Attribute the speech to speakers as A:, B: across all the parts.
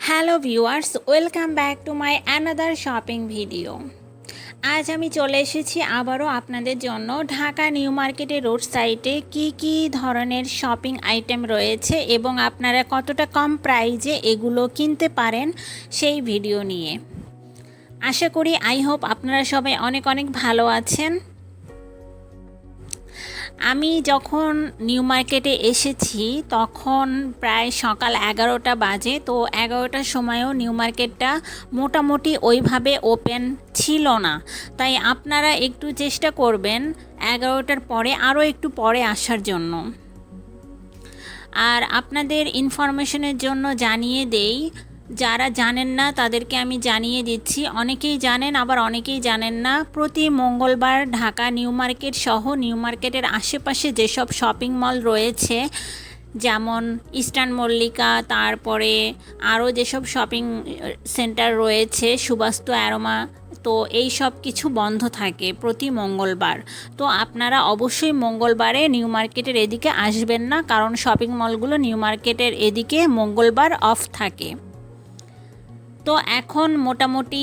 A: Hello viewers, welcome back to my another shopping video. আজ আমি চলে এসেছি আবারও আপনাদের জন্য ঢাকা নিউ মার্কেটের রোড সাইডে কি ধরনের শপিং আইটেম রয়েছে এবং আপনারা কতটা কম প্রাইজে এগুলো কিনতে পারেন সেই ভিডিও নিয়ে। আশা করি আই হোপ আপনারা সবাই অনেক অনেক ভালো আছেন। আমি যখন নিউ মার্কেটে এসেছি তখন প্রায় সকাল 11টা বাজে। তো 11টার সময়ও নিউ মার্কেটটা মোটামুটি ওইভাবে ওপেন ছিল না, তাই আপনারা একটু চেষ্টা করবেন 11টার পরে আরও একটু পরে আসার জন্য। আর আপনাদের ইনফরমেশনের জন্য জানিয়ে দেই, যারা জানেন না তাদেরকে আমি জানিয়ে দিচ্ছি। অনেকেই জানেন আবার অনেকেই জানেন না। প্রতি মঙ্গলবার ঢাকা নিউ মার্কেট সহ নিউ মার্কেটের আশেপাশে যেসব শপিং মল রয়েছে, যেমন ইস্টার্ন মল্লিকা, তারপরে আরও যেসব শপিং সেন্টার রয়েছে, সুবাস্তু, অ্যারোমা, তো এই সব কিছু বন্ধ থাকে প্রতি মঙ্গলবার। তো আপনারা অবশ্যই মঙ্গলবারে নিউ মার্কেটের এদিকে আসবেন না, কারণ শপিং মলগুলো নিউ মার্কেটের এদিকে মঙ্গলবার অফ থাকে। তো এখন মোটামুটি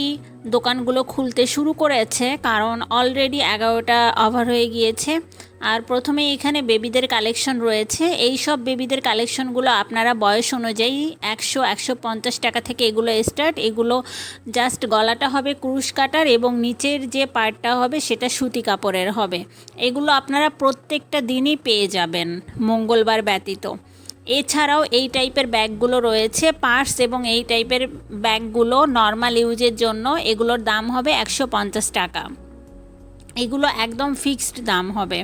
A: দোকানগুলো খুলতে শুরু করেছে, কারণ অলরেডি 11টা ওভার হয়ে গিয়েছে। আর প্রথমে এখানে বেবিদের কালেকশন রয়েছে। এই সব বেবিদের কালেকশনগুলো আপনারা বয়স অনুযায়ী 100-150 টাকা থেকে এগুলো স্টার্ট। এগুলো জাস্ট গলাটা হবে ক্রুশ কাটার এবং নিচের যে পার্টটা হবে সেটা সুতি কাপড়ের হবে। এগুলো আপনারা প্রত্যেকটা দিনই পেয়ে যাবেন মঙ্গলবার ব্যতীত। এছাড়াও এই টাইপের ব্যাগগুলো রয়েছে, পার্স, এবং এই টাইপের ব্যাগগুলো নর্মাল ইউজের জন্য এগুলোর দাম হবে 150 টাকা। এগুলো একদম ফিক্সড দাম হবে।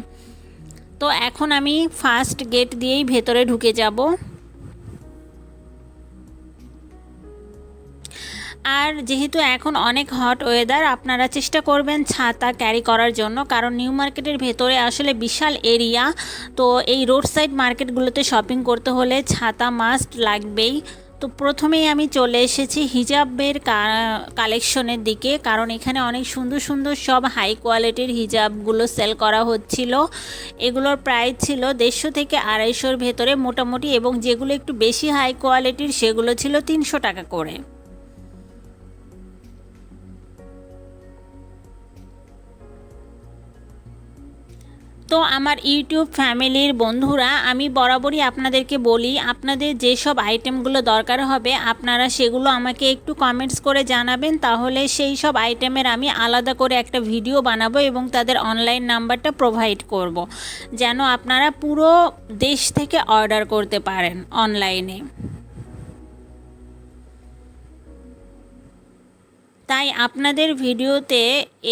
A: তো এখন আমি ফার্স্ট গেট দিয়েই ভেতরে ঢুকে যাব। আর যেহেতু এখন অনেক হট ওয়েদার, আপনারা চেষ্টা করবেন ছাতা ক্যারি করার জন্য, কারণ নিউ মার্কেটের ভেতরে আসলে বিশাল এরিয়া। তো এই রোড সাইড মার্কেটগুলোতে শপিং করতে হলে ছাতা মাস্ট লাগবেই। তো প্রথমেই আমি চলে এসেছি হিজাবের কালেকশনের দিকে, কারণ এখানে অনেক সুন্দর সুন্দর সব হাই কোয়ালিটির হিজাবগুলো সেল করা হচ্ছিল। এগুলোর প্রাইস ছিল 150 থেকে 250-র ভেতরে মোটামুটি, এবং যেগুলো একটু বেশি হাই কোয়ালিটির সেগুলো ছিল 300 টাকা করে। তো আমার ইউটিউব ফ্যামিলির বন্ধুরা, আমি বরাবরই আপনাদেরকে বলি, আপনাদের যেসব আইটেমগুলো দরকার হবে আপনারা সেগুলো আমাকে একটু কমেন্টস করে জানাবেন, তাহলে সেই সব আইটেমের আমি আলাদা করে একটা ভিডিও বানাবো এবং তাদের অনলাইন নাম্বারটা প্রোভাইড করব, যেন আপনারা পুরো দেশ থেকে অর্ডার করতে পারেন অনলাইনে। তাই আপনাদের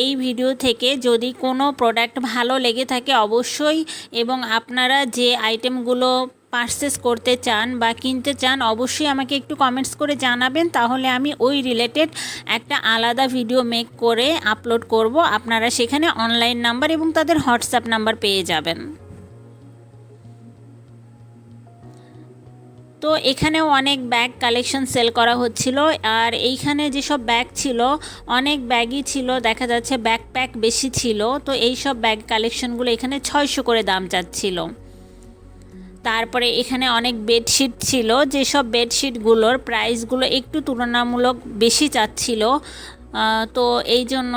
A: এই ভিডিও থেকে যদি কোনো প্রোডাক্ট ভালো লেগে থাকে অবশ্যই, এবং আপনারা যে আইটেমগুলো পারচেস করতে চান বা কিনতে চান অবশ্যই আমাকে একটু কমেন্টস করে জানাবেন, তাহলে আমি ওই রিলেটেড একটা আলাদা ভিডিও মেক করে আপলোড করব। আপনারা সেখানে অনলাইন নাম্বার এবং তাদের হোয়াটসঅ্যাপ নাম্বার পেয়ে যাবেন। তো এখানেও অনেক ব্যাগ কালেকশন সেল করা হচ্ছিল। আর এইখানে যেসব ব্যাগ ছিল, অনেক ব্যাগই ছিল, দেখা যাচ্ছে ব্যাকপ্যাক বেশি ছিল। তো এই সব ব্যাগ কালেকশনগুলো এখানে 600 করে দাম চাচ্ছিল। তারপরে এখানে অনেক বেডশিট ছিল, যেসব বেডশিটগুলোর প্রাইসগুলো একটু তুলনামূলক বেশি চাচ্ছিল। তো এই জন্য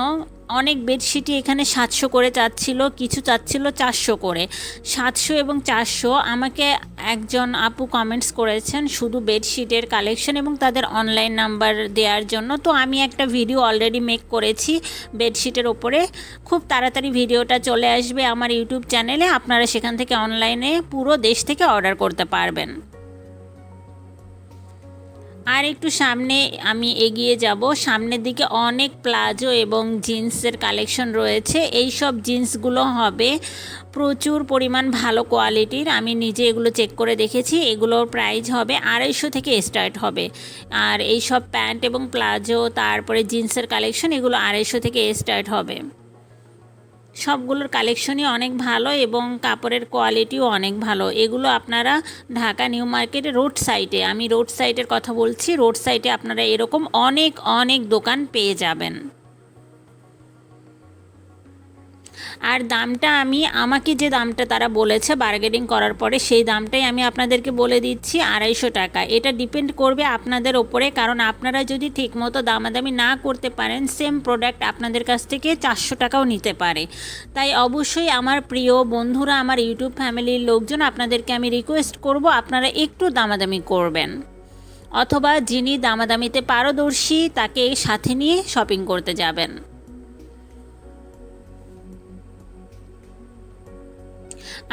A: অনেক বেডশিটই এখানে 700 করে চাচ্ছিল, কিছু চাচ্ছিল 400 করে। 700 এবং 400 আমাকে একজন আপু কমেন্টস করেছেন শুধু বেডশিটের কালেকশন এবং তাদের অনলাইন নাম্বার দেওয়ার জন্য। তো আমি একটা ভিডিও অলরেডি মেক করেছি বেডশিটের ওপরে, খুব তাড়াতাড়ি ভিডিওটা চলে আসবে আমার ইউটিউব চ্যানেলে। আপনারা সেখান থেকে অনলাইনে পুরো দেশ থেকে অর্ডার করতে পারবেন। আর একটু সামনে আমি এগিয়ে যাব, সামনের দিকে অনেক প্লাজো এবং জিন্সের কালেকশন রয়েছে। এই সব জিন্সগুলো হবে প্রচুর পরিমাণ ভালো কোয়ালিটির, আমি নিজে এগুলো চেক করে দেখেছি। এগুলোর প্রাইস হবে 250 থেকে স্টার্ট হবে। আর এই সব প্যান্ট এবং প্লাজো, তারপরে জিন্সের কালেকশন, এগুলো 250 থেকে স্টার্ট হবে। সবগুলোর কালেকশনই অনেক ভালো এবং কাপড়ের কোয়ালিটিও অনেক ভালো। এগুলো আপনারা ঢাকা নিউ মার্কেটে রোড সাইডে, আমি রোড সাইডের কথা বলছি, রোড সাইডে আপনারা এরকম অনেক অনেক দোকান পেয়ে যাবেন। আর দামটা আমাকে যে দামটা তারা বলেছে বার্গেনিং করার পরে সেই দামটাই আমি আপনাদেরকে বলে দিচ্ছি, 250 টাকা। এটা ডিপেন্ড করবে আপনাদের ওপরে, কারণ আপনারা যদি ঠিকমতো দামাদামি না করতে পারেন সেম প্রোডাক্ট আপনাদের কাছ থেকে 400 টাকাও নিতে পারে। তাই অবশ্যই আমার প্রিয় বন্ধুরা, আমার ইউটিউব ফ্যামিলির লোকজন, আপনাদেরকে আমি রিকোয়েস্ট করব আপনারা একটু দামাদামি করবেন, অথবা যিনি দামাদামিতে পারদর্শী তাকে সাথে নিয়ে শপিং করতে যাবেন।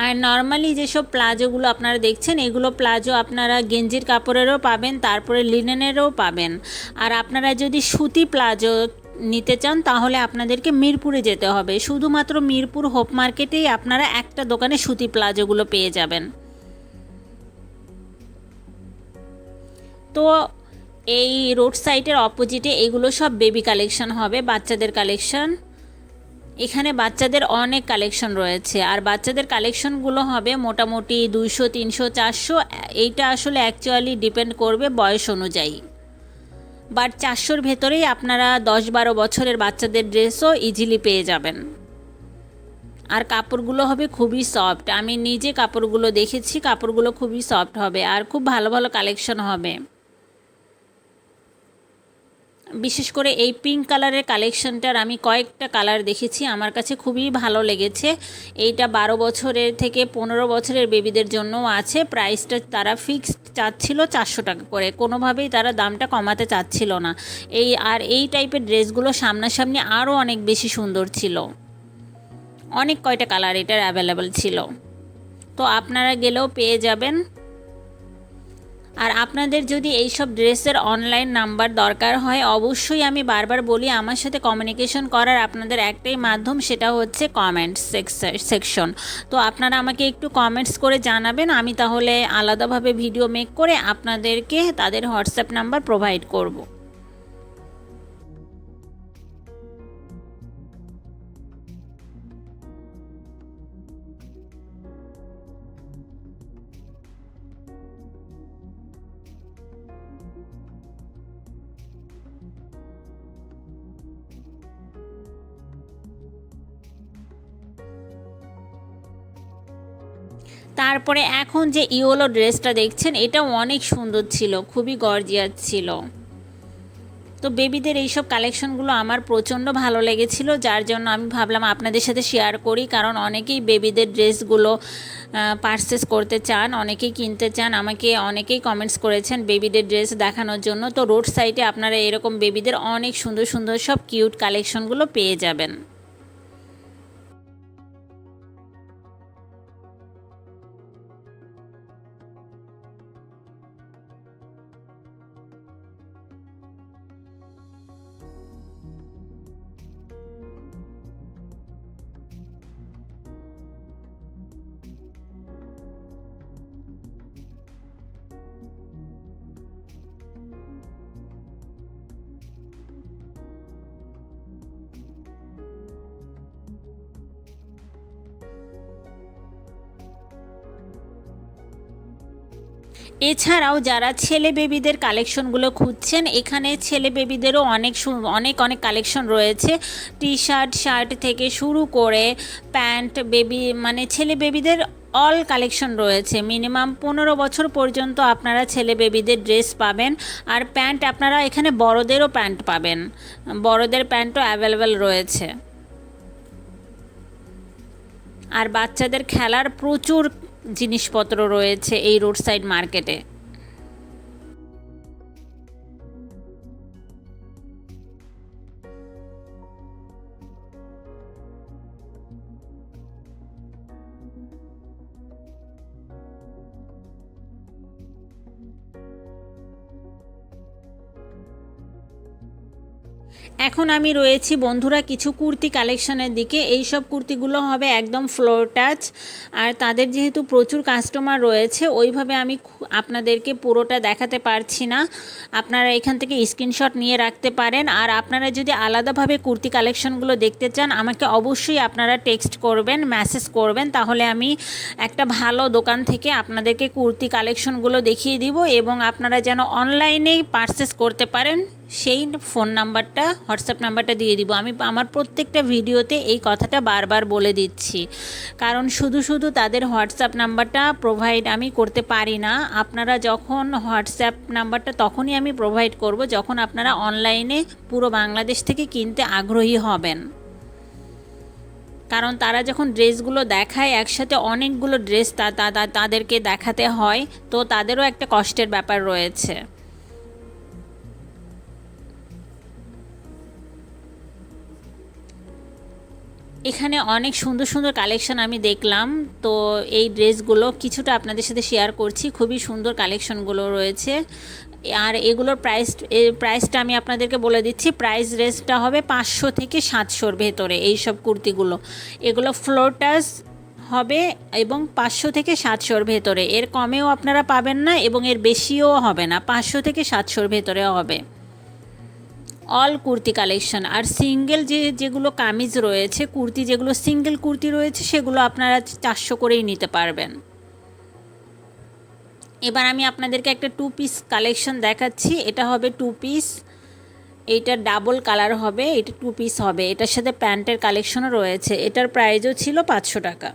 A: আর নর্মালি যেসব প্লাজোগুলো আপনারা দেখছেন, এগুলো প্লাজো আপনারা গেঞ্জির কাপড়েরও পাবেন, তারপরে লিনেনেরও পাবেন। আর আপনারা যদি সুতি প্লাজো নিতে চান তাহলে আপনাদেরকে মিরপুরে যেতে হবে। শুধুমাত্র মিরপুর হোপ মার্কেটেই আপনারা একটা দোকানে সুতি প্লাজোগুলো পেয়ে যাবেন। তো এই রোড সাইডের অপোজিটে এগুলো সব বেবি কালেকশন হবে, বাচ্চাদের কালেকশন। এখানে বাচ্চাদের অনেক কালেকশন রয়েছে, আর বাচ্চাদের কালেকশনগুলো হবে মোটামুটি 200, 300, 400। এইটা আসলে অ্যাকচুয়ালি ডিপেন্ড করবে বয়স অনুযায়ী, বাট 400-র ভেতরেই আপনারা 10-12 বছরের বাচ্চাদের ড্রেসও ইজিলি পেয়ে যাবেন। আর কাপড়গুলো হবে খুবই সফট, আমি নিজে কাপড়গুলো দেখেছি, কাপড়গুলো খুবই সফট হবে আর খুব ভালো ভালো কালেকশন হবে। বিশেষ করে এই পিঙ্ক কালারের কালেকশনটার আমি কয়েকটা কালার দেখেছি, আমার কাছে খুবই ভালো লেগেছে। এইটা 12 বছরের থেকে 15 বছরের বেবিদের জন্যও আছে। প্রাইসটা তারা ফিক্সড চাচ্ছিল 400 টাকা করে, কোনোভাবেই তারা দামটা কমাতে চাচ্ছিল না। এই টাইপের ড্রেসগুলো সামনাসামনি আরও অনেক বেশি সুন্দর ছিল, অনেক কয়টা কালার এটার অ্যাভেলেবেল ছিল, তো আপনারা গেলেও পেয়ে যাবেন। আর আপনাদের যদি এইসব ড্রেসের অনলাইন নাম্বার দরকার হয়, অবশ্যই আমি বারবার বলি আমার সাথে কমিউনিকেশন করার আপনাদের একটাই মাধ্যম, সেটা হচ্ছে কমেন্টস সেকশন। তো আপনারা আমাকে একটু কমেন্টস করে জানাবেন, আমি তাহলে আলাদাভাবে ভিডিও মেক করে আপনাদেরকে তাদের হোয়াটসঅ্যাপ নাম্বার প্রোভাইড করব। তারপরে এখন যে ইয়েলো ড্রেসটা দেখছেন, এটাও অনেক সুন্দর ছিল, খুবই গর্জিয়াস ছিল। তো বেবিদের এইসব কালেকশনগুলো আমার প্রচণ্ড ভালো লেগেছিল, যার জন্য আমি ভাবলাম আপনাদের সাথে শেয়ার করি, কারণ অনেকেই বেবিদের ড্রেসগুলো পারচেস করতে চান, অনেকেই কিনতে চান। আমাকে অনেকেই কমেন্টস করেছেন বেবিদের ড্রেস দেখানোর জন্য। তো রোড সাইডে আপনারা এরকম বেবিদের অনেক সুন্দর সুন্দর সব কিউট কালেকশনগুলো পেয়ে যাবেন। এছাড়াও যারা ছেলে বেবিদের কালেকশনগুলো খুঁজছেন, এখানে ছেলে বেবিদেরও অনেক অনেক কালেকশন রয়েছে। টি শার্ট, শার্ট থেকে শুরু করে প্যান্ট, বেবি মানে ছেলে বেবিদের অল কালেকশন রয়েছে। মিনিমাম 15 বছর পর্যন্ত আপনারা ছেলে বেবিদের ড্রেস পাবেন। আর প্যান্ট আপনারা এখানে বড়দেরও প্যান্ট পাবেন, বড়দের প্যান্টও অ্যাভেলেবেল রয়েছে। আর বাচ্চাদের খেলার প্রচুর জিনিসপত্র রয়েছে এই রোড সাইড মার্কেটে। এখন আমি রয়েছি বন্ধুরা কিছু কুর্তি কালেকশনের দিকে। এই সব কুর্তিগুলো হবে একদম ফ্লোর টাচ, আর তাদের যেহেতু প্রচুর কাস্টমার রয়েছে ওইভাবে আমি আপনাদেরকে পুরোটা দেখাতে পারছি না। আপনারা এখান থেকে স্ক্রিনশট নিয়ে রাখতে পারেন। আর আপনারা যদি আলাদাভাবে কুর্তি কালেকশনগুলো দেখতে চান, আমাকে অবশ্যই আপনারা টেক্সট করবেন, মেসেজ করবেন, তাহলে আমি একটা ভালো দোকান থেকে আপনাদেরকে কুর্তি কালেকশনগুলো দেখিয়ে দিব এবং আপনারা যেন অনলাইনেই পারচেস করতে পারেন সেই ফোন নাম্বারটা, হোয়াটসঅ্যাপ নাম্বারটা দিয়ে দিব। আমি আমার প্রত্যেকটা ভিডিওতে এই কথাটা বারবার বলে দিচ্ছি, কারণ শুধু শুধু তাদের হোয়াটসঅ্যাপ নাম্বারটা প্রোভাইড আমি করতে পারি না। আপনারা যখন হোয়াটসঅ্যাপ নাম্বারটা তখনই আমি প্রোভাইড করব যখন আপনারা অনলাইনে পুরো বাংলাদেশ থেকে কিনতে আগ্রহী হবেন। কারণ তারা যখন ড্রেসগুলো দেখায় একসাথে অনেকগুলো ড্রেস তাদেরকে দেখাতে হয়, তো তাদেরও একটা কষ্টের ব্যাপার রয়েছে। এখানে অনেক সুন্দর সুন্দর কালেকশন আমি দেখলাম, তো এই ড্রেসগুলো কিছুটা আপনাদের সাথে শেয়ার করছি। খুবই সুন্দর কালেকশনগুলো রয়েছে। আর এগুলোর প্রাইসটা আমি আপনাদেরকে বলে দিচ্ছি। প্রাইস রেঞ্জটা হবে 500 থেকে 700-র ভেতরে। এই সব কুর্তিগুলো, এগুলো ফ্লোটাস হবে এবং 500 থেকে 700-র ভেতরে। এর কমেও আপনারা পাবেন না এবং এর বেশিও হবে না, 500 থেকে 700-র ভেতরে হবে অল কুর্তি কালেকশন। আর সিঙ্গেল যেগুলো কামিজ রয়েছে, কুর্তি যেগুলো সিঙ্গেল কুর্তি রয়েছে, সেগুলো আপনারা 400 করেই নিতে পারবেন। এবার আমি আপনাদেরকে একটা 2 পিস কালেকশন দেখাচ্ছি। এটা হবে 2 পিস, এইটা ডাবল কালার হবে, এটা 2 পিস হবে। এটার সাথে প্যান্টের কালেকশনও রয়েছে। এটার প্রাইসও ছিল 500 টাকা।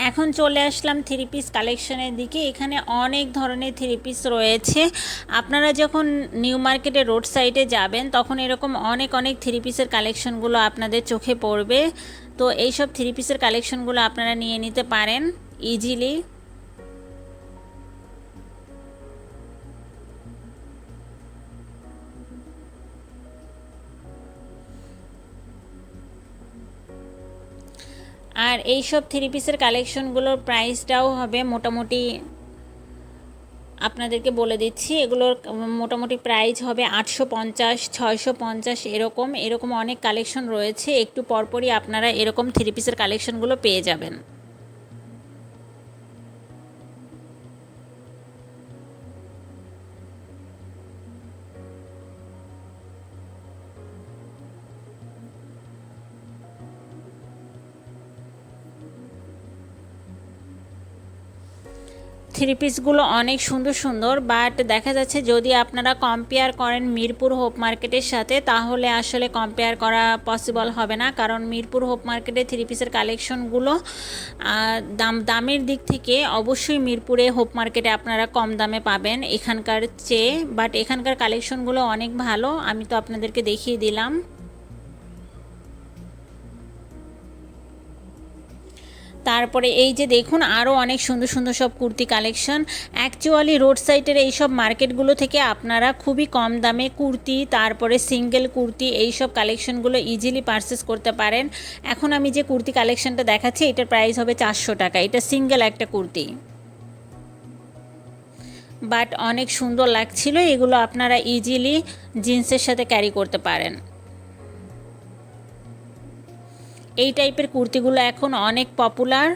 A: এখন চলে আসলাম 3 পিস কালেকশনের দিকে। এখানে অনেক ধরনের 3 পিস রয়েছে। আপনারা যখন নিউ মার্কেটে রোড সাইডে যাবেন তখন এরকম অনেক অনেক 3 পিসের কালেকশনগুলো আপনাদের চোখে পড়বে। তো এই সব 3 পিসের কালেকশনগুলো আপনারা নিয়ে নিতে পারেন ইজিলি। আর এই সব 3 পিসের কালেকশনগুলোর প্রাইসটাও হবে মোটামুটি, আপনাদেরকে বলে দিচ্ছি, এগুলোর মোটামুটি প্রাইস হবে 850, 650 এরকম অনেক কালেকশন রয়েছে। একটু পরপরই আপনারা এরকম 3 পিসের কালেকশনগুলো পেয়ে যাবেন। থ্রি পিসগুলো অনেক সুন্দর সুন্দর, বাট দেখা যাচ্ছে যদি আপনারা কম্পেয়ার করেন মিরপুর হোপ মার্কেটের সাথে, তাহলে আসলে কম্পেয়ার করা পসিবল হবে না। কারণ মিরপুর হোপ মার্কেটে থ্রি পিসের কালেকশনগুলো দামের দিক থেকে অবশ্যই মিরপুরে হোপ মার্কেটে আপনারা কম দামে পাবেন এখানকার চেয়ে, বাট এখানকার কালেকশনগুলো অনেক ভালো। আমি তো আপনাদেরকে দেখিয়ে দিলাম। তারপরে এই যে দেখুন আরও অনেক সুন্দর সুন্দর সব কুর্তি কালেকশন। অ্যাকচুয়ালি রোড সাইডের এই সব মার্কেটগুলো থেকে আপনারা খুবই কম দামে কুর্তি, তারপরে সিঙ্গেল কুর্তি, এই সব কালেকশনগুলো ইজিলি পারচেস করতে পারেন। এখন আমি যে কুর্তি কালেকশনটা দেখাচ্ছি এটার প্রাইস হবে 400 টাকা। এটা সিঙ্গেল একটা কুর্তি, বাট অনেক সুন্দর লাগছিল। এগুলো আপনারা ইজিলি জিন্সের সাথে ক্যারি করতে পারেন। এই টাইপের কুর্তিগুলো এখন অনেক পপুলার।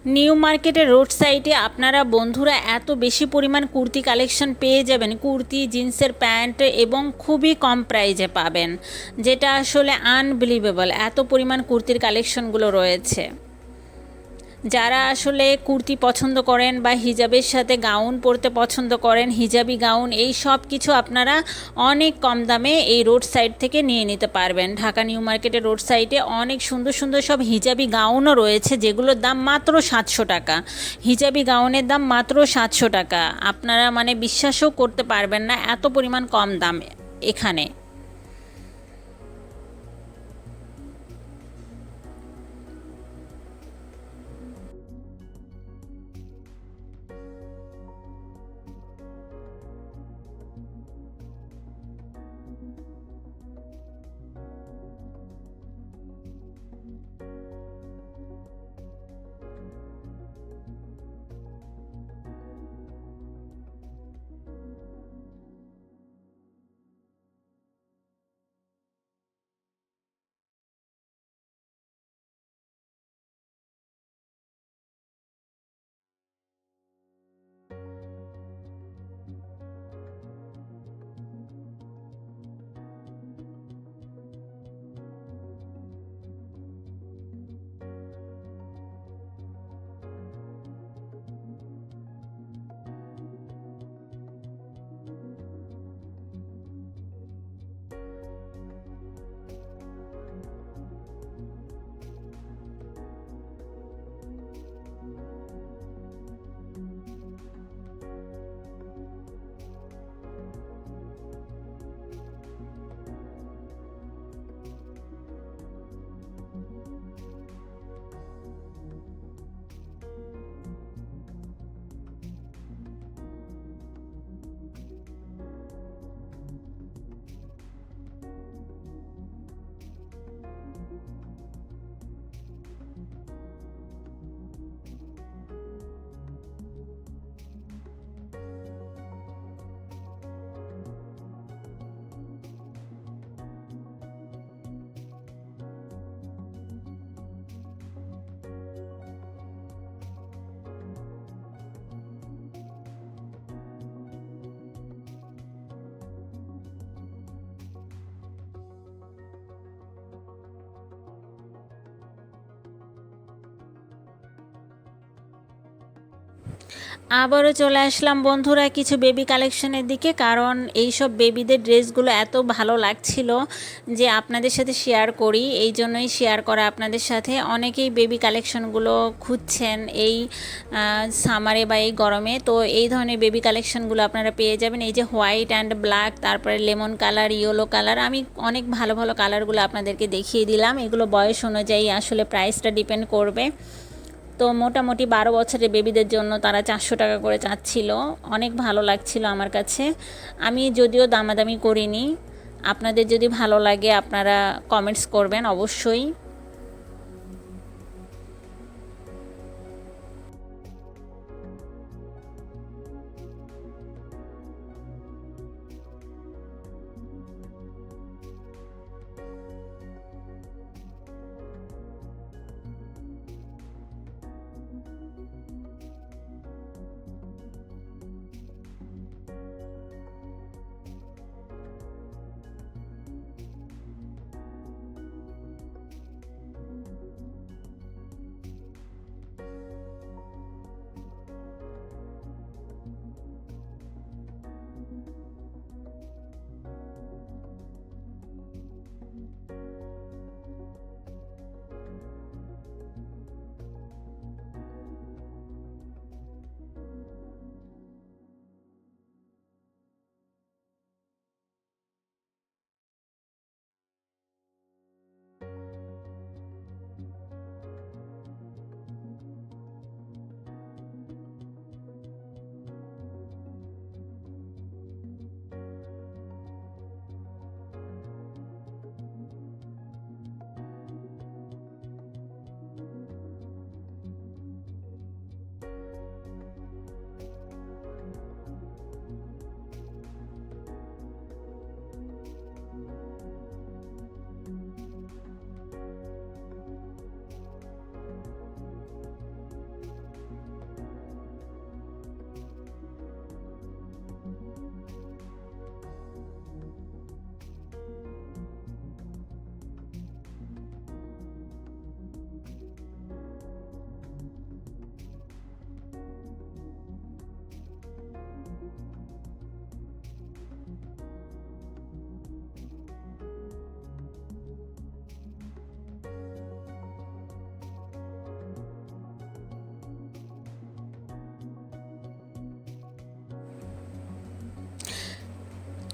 A: নিউ মার্কেটের রোড সাইডে আপনারা বন্ধুরা এত বেশি পরিমাণ কুর্তি কালেকশন পেয়ে যাবেন, কুর্তি, জিন্সের প্যান্ট, এবং খুবই কম প্রাইজে পাবেন, যেটা আসলে আনবিলিভেবল। এত পরিমাণ কুর্তির কালেকশনগুলো রয়েছে। যারা আসলে কুর্তি পছন্দ করেন বা হিজাবের সাথে গাউন পরতে পছন্দ করেন, হিজাবি গাউন, এই সব কিছু আপনারা অনেক কম দামে এই রোড সাইড থেকে নিয়ে নিতে পারবেন। ঢাকা নিউ মার্কেটের রোড সাইডে অনেক সুন্দর সুন্দর সব হিজাবি গাউনও রয়েছে, যেগুলোর দাম মাত্র 700 টাকা। হিজাবি গাউনের দাম মাত্র 700 টাকা। আপনারা মানে বিশ্বাসও করতে পারবেন না, এত পরিমাণ কম দাম এখানে। আবারও চলে আসলাম বন্ধুরা কিছু বেবি কালেকশনের দিকে, কারণ এই সব বেবিদের ড্রেসগুলো এত ভালো লাগছিল যে আপনাদের সাথে শেয়ার করি, এই জন্যই শেয়ার করা আপনাদের সাথে। অনেকেই বেবি কালেকশনগুলো খুঁজছেন এই সামারে বা এই গরমে, তো এই ধরনের বেবি কালেকশনগুলো আপনারা পেয়ে যাবেন। এই যে হোয়াইট অ্যান্ড ব্ল্যাক, তারপরে লেমন কালার, ইয়েলো কালার, আমি অনেক ভালো ভালো কালারগুলো আপনাদেরকে দেখিয়ে দিলাম। এগুলো বয়স অনুযায়ী আসলে প্রাইসটা ডিপেন্ড করবে। তো মোটামুটি 12 বছরের বেবিদের জন্য তারা 400 টাকা করে চাচ্ছিল। অনেক ভালো লাগছিল আমার কাছে। আমি যদিও দামাদামি করিনি। আপনাদের যদি ভালো লাগে আপনারা কমেন্টস করবেন অবশ্যই।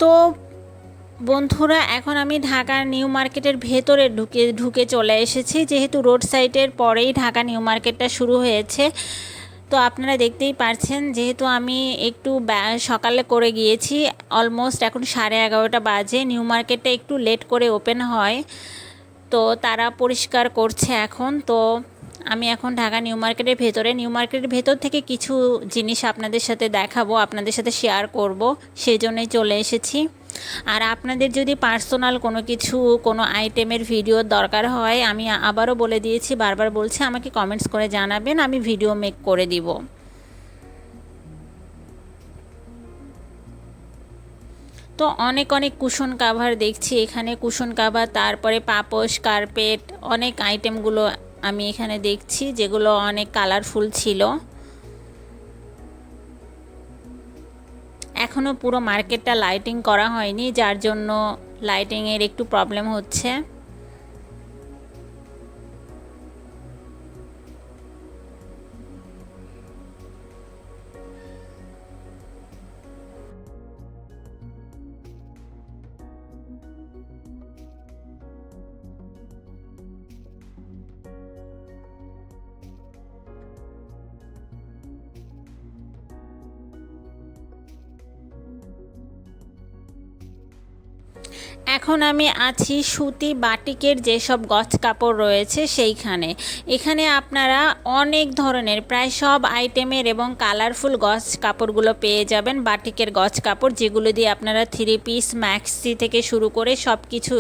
A: তো বন্ধুরা, এখন আমি ঢাকার নিউ মার্কেটের ভেতরে ঢুকে চলে এসেছি, যেহেতু রোড সাইডের পরেই ঢাকা নিউ মার্কেটটা শুরু হয়েছে। তো আপনারা দেখতেই পারছেন, যেহেতু আমি একটু সকালে করে গিয়েছি, অলমোস্ট এখন 11:30 বাজে। নিউ মার্কেটটা একটু লেট করে ওপেন হয়, তো তারা পরিষ্কার করছে এখন। তো আমি এখন ঢাকা নিউ মার্কেটের ভেতর থেকে কিছু জিনিস আপনাদের সাথে দেখাবো, আপনাদের সাথে শেয়ার করব, সেই জন্যই চলে এসেছি। আর আপনাদের যদি পার্সোনাল কোনো আইটেমের ভিডিওর দরকার হয়, আমি আবারও বলে দিয়েছি, বারবার বলছি, আমাকে কমেন্টস করে জানাবেন, আমি ভিডিও মেক করে দিব। তো অনেক কুশন কাভার দেখছি এখানে, কুশন কাভার, তারপরে পাপোশ, কার্পেট, অনেক আইটেমগুলো আমি এখানে দেখছি, যেগুলো অনেক কালারফুল ছিল। এখনও পুরো মার্কেটটা লাইটিং করা হয়নি, যার জন্য লাইটিংয়ের একটু প্রবলেম হচ্ছে। এখন আমি আছি সুতি বাটিকের যেসব গজ কাপড় রয়েছে সেইখানে। এখানে আপনারা অনেক ধরনের, প্রায় সব আইটেমের এবং কালারফুল গজ কাপড়গুলো পেয়ে যাবেন। বাটিকের গজ কাপড়, যেগুলো দিয়ে আপনারা 3 পিস, ম্যাক্সি থেকে শুরু করে সব কিছু,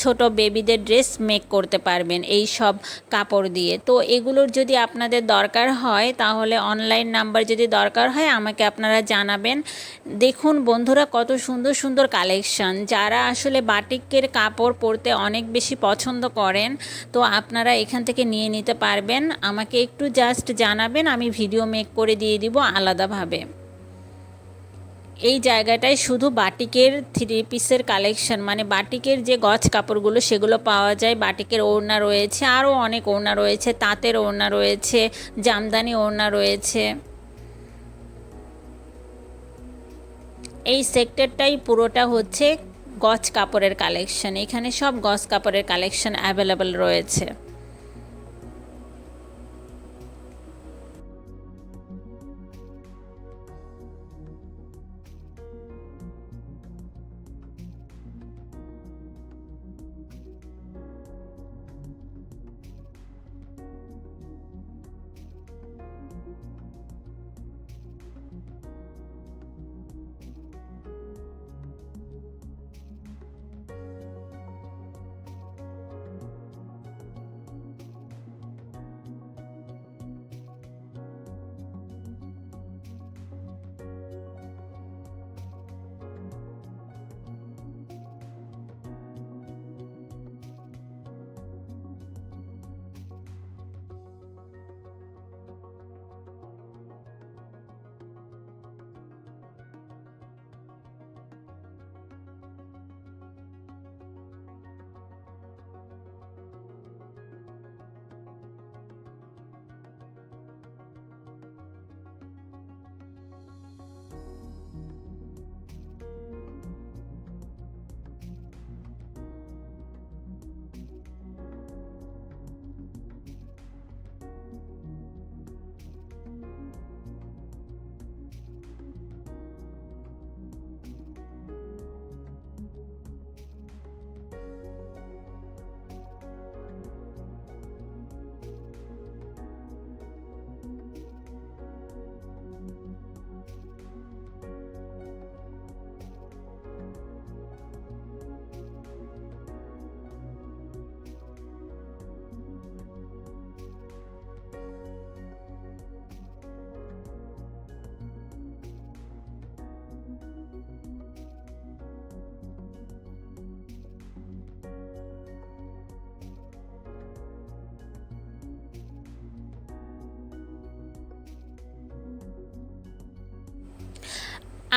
A: ছোট বেবিদের ড্রেস মেক করতে পারবেন এই সব কাপড় দিয়ে। তো এগুলোর যদি আপনাদের দরকার হয়, তাহলে অনলাইন নাম্বার যদি দরকার হয় আমাকে আপনারা জানাবেন। দেখুন বন্ধুরা, কত সুন্দর সুন্দর কালেকশন। যারা আসলে বাটিকের কাপড় পরতে অনেক বেশি পছন্দ করেন, তো আপনারা এখান থেকে নিয়ে নিতে পারবেন। আমাকে একটু জাস্ট জানাবেন, আমি ভিডিও মেক করে দিয়ে দিব আলাদাভাবে। এই জায়গাটায় শুধু বাটিকের 3 পিসের কালেকশন, মানে বাটিকের যে গজ কাপড়গুলো সেগুলো পাওয়া যায়। বাটিকের ওড়না রয়েছে, আরও অনেক ওড়না রয়েছে, তাঁতের ওড়না রয়েছে, জামদানি ওড়না রয়েছে। এই সেক্টরটাই পুরোটা হচ্ছে গজ কাপড়ের কালেকশন। এখানে সব গজ কাপড়ের কালেকশন অ্যাভেলেবল রয়েছে।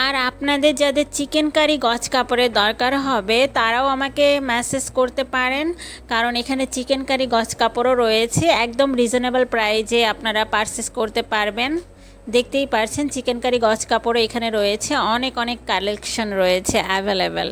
A: আর আপনাদের যাদের চিকেন কারি গজ কাপড়ের দরকার হবে, তারাও আমাকে মেসেজ করতে পারেন, কারণ এখানে চিকেন কারি গজ কাপড়ও রয়েছে। একদম রিজনেবল প্রাইজে আপনারা পারচেস করতে পারবেন। দেখতেই পারছেন চিকেন কারি গজ কাপড়ও এখানে রয়েছে, অনেক অনেক কালেকশন রয়েছে অ্যাভেলেবেল।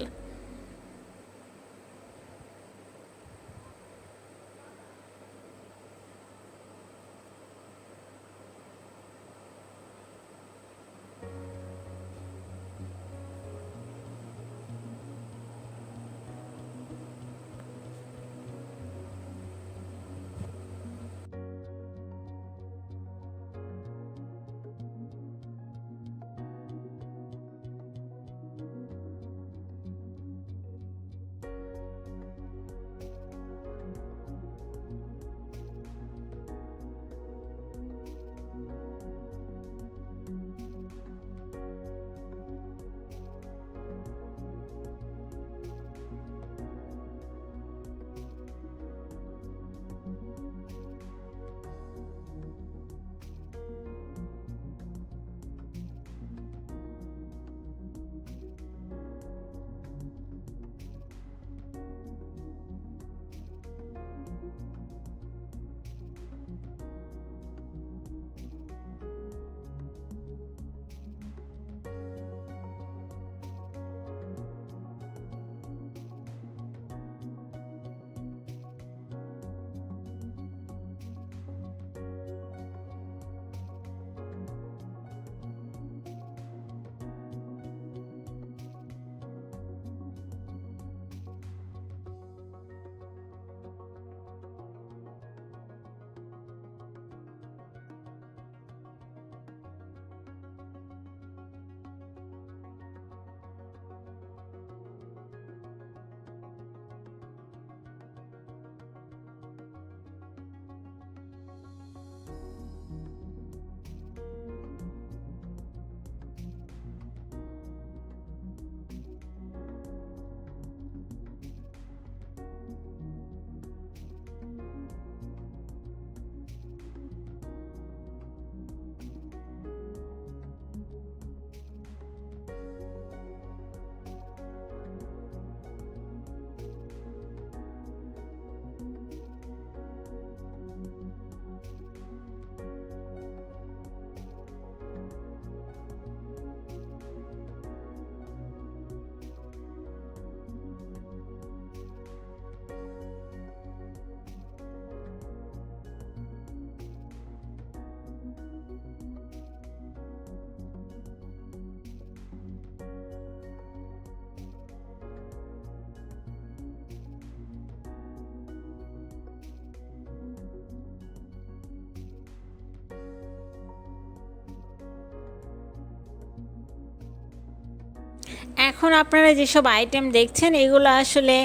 A: এখন আপনারা যেসব আইটেম দেখছেন এগুলো আসলে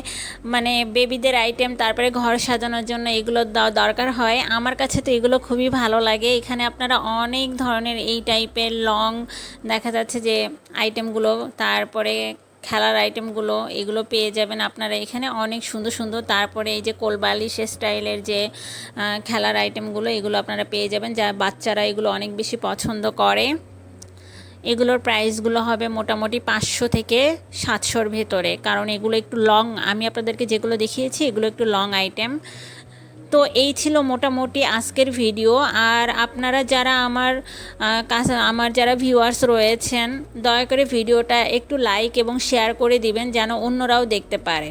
A: মানে বেবিদের আইটেম, তারপরে ঘর সাজানোর জন্য এগুলো দরকার হয়। আমার কাছে তো এগুলো খুবই ভালো লাগে। এখানে আপনারা অনেক ধরনের এই টাইপের লং দেখা যাচ্ছে যে আইটেমগুলো, তারপরে খেলার আইটেমগুলো এগুলো পেয়ে যাবেন আপনারা এখানে অনেক সুন্দর সুন্দর। তারপরে এই যে কোলবালিশ স্টাইলের যে খেলার আইটেমগুলো এগুলো আপনারা পেয়ে যাবেন, যা বাচ্চারা এগুলো অনেক বেশি পছন্দ করে। এগুলোর প্রাইসগুলো হবে মোটামুটি 500 থেকে 700-র ভেতরে, কারণ এগুলো একটু লং, আমি আপনাদেরকে যেগুলো দেখিয়েছি এগুলো একটু লং আইটেম। তো এই ছিল মোটামুটি আজকের ভিডিও। আর আপনারা যারা আমার যারা ভিউয়ার্স রয়েছেন দয়া করে ভিডিওটা একটু লাইক এবং শেয়ার করে দিবেন যেন অন্যরাও দেখতে পারে।